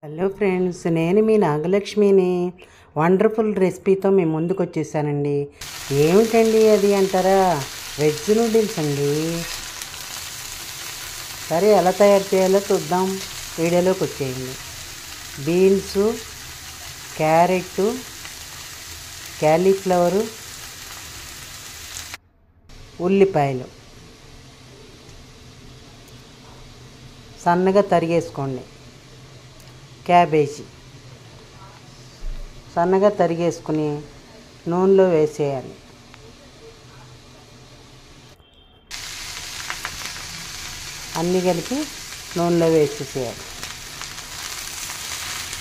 Hello friends, నేను మీ నాగలక్ష్మిని. Wonderful రెసిపీతో మీ ముందుకు వచ్చేసానండి. ఏమిటండి అది అంటారా? వెజ్ నూడిల్స్ అండి. సరే, ఎలా తయారు చేయాలో చూద్దాం. వీడియోలోకి వచ్చేయండి. బీన్స్, క్యారెట్, క్యాలీఫ్లవరు, ఉల్లిపాయలు సన్నగా తరిగేసుకోండి. క్యాబేజీ సన్నగా తరిగేసుకుని నూనెలో వేసేయాలి. అన్నీ కలిపి నూనెలో వేసేసేయాలి.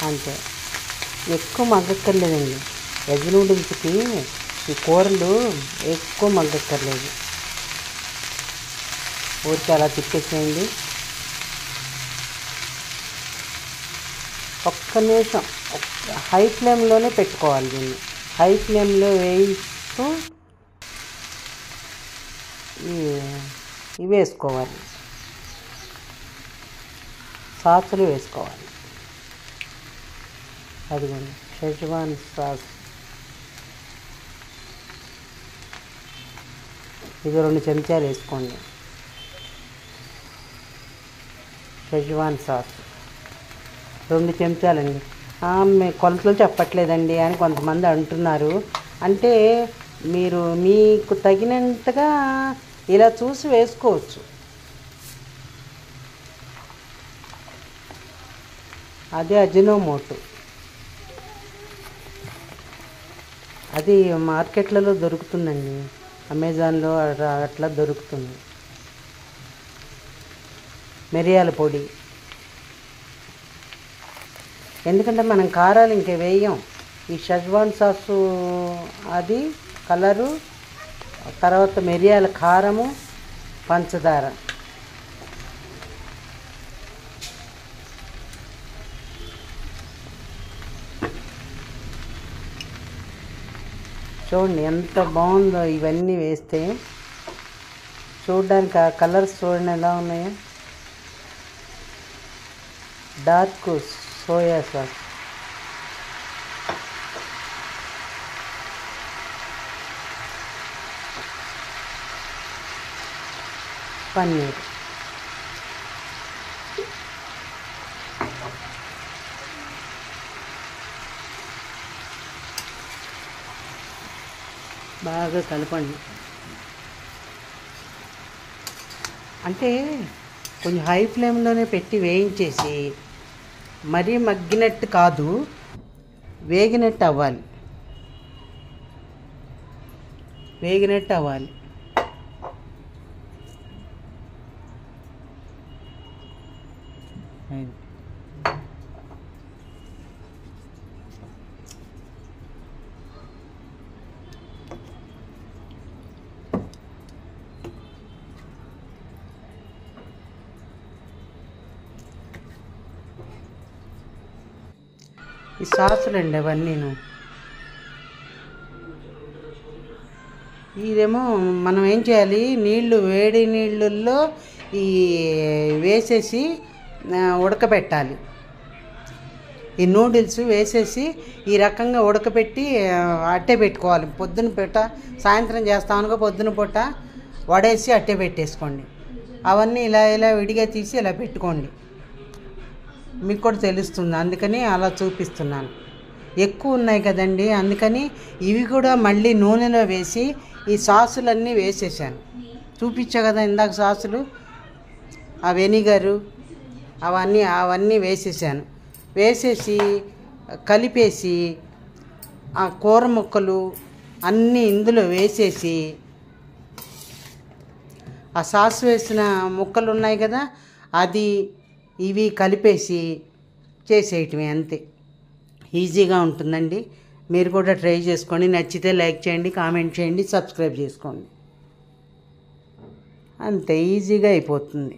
అంతే, ఎక్కువ మగ్గక్కర్లేదండి. వెజ్ నూడిల్స్కి ఈ కూరలు ఎక్కువ మగ్గక్కర్లేదు. ఊరికి అలా తిప్పేసేయండి. ఒక్క నిమిషం హై ఫ్లేమ్లోనే పెట్టుకోవాలి. దీన్ని హై ఫ్లేమ్లో వేయిస్తూ ఇవి వేసుకోవాలి. సాసులు వేసుకోవాలి. అదిగోండి, షెజ్వాన్ సాస్. ఇది 2 చెంచాలు వేసుకోండి. Schezwan sauce 2 చెంచాలండి. కొలతలు చెప్పట్లేదండి అని కొంతమంది అంటున్నారు. అంటే మీరు మీకు తగినంతగా ఇలా చూసి వేసుకోవచ్చు. అదే అజినోమోటో. అది మార్కెట్లలో దొరుకుతుందండి. అమెజాన్లో అట్లా దొరుకుతుంది. మిరియాల పొడి, ఎందుకంటే మనం కారాలు ఇంక వేయం. ఈ షెజ్వాన్ సాసు అది కలరు, తర్వాత మిరియాల కారము, పంచదార. చూడండి ఎంత బాగుందో ఇవన్నీ వేస్తే. చూడడానికి ఆ కలర్స్ చూడండి ఎలా ఉన్నాయో. డార్క్ సోయా సాస్, పన్నీర్, బాగా కలపండి. అంటే కొంచెం హై ఫ్లేమ్లోనే పెట్టి వేయించేసి, మరీ మగ్గినట్టు కాదు, వేగినట్టు అవ్వాలి. వేగినట్టు అవ్వాలి. ఈ సాసులండి అవన్నీను. ఇదేమో మనం ఏం చేయాలి, వేడి నీళ్ళల్లో ఈ వేసేసి ఉడకబెట్టాలి. ఈ నూడిల్స్ వేసేసి ఈ రకంగా ఉడకబెట్టి అట్టే పెట్టుకోవాలి. పొద్దున పూట సాయంత్రం చేస్తామనుకో, పొద్దున పూట వడేసి అట్టే పెట్టేసుకోండి. అవన్నీ ఇలా విడిగా తీసి ఇలా పెట్టుకోండి. మీకు కూడా తెలుస్తుంది, అందుకని అలా చూపిస్తున్నాను. ఎక్కువ ఉన్నాయి కదండి, అందుకని ఇవి కూడా మళ్ళీ నూనెలో వేసి ఈ సాసులన్నీ వేసేసాను. చూపించా కదా ఇందాక సాసులు, ఆ వెనిగరు అవన్నీ వేసేసాను. వేసేసి కలిపేసి ఆ కూర ముక్కలు అన్నీ ఇందులో వేసేసి, ఆ సాస్ వేసిన ముక్కలు ఉన్నాయి కదా, అది ఇవి కలిపేసి చేసేయటమే. అంతే, ఈజీగా ఉంటుందండి. మీరు కూడా ట్రై చేసుకోండి. నచ్చితే లైక్ చేయండి, కామెంట్ చేయండి, సబ్స్క్రైబ్ చేసుకోండి. అంతే, ఈజీగా అయిపోతుంది.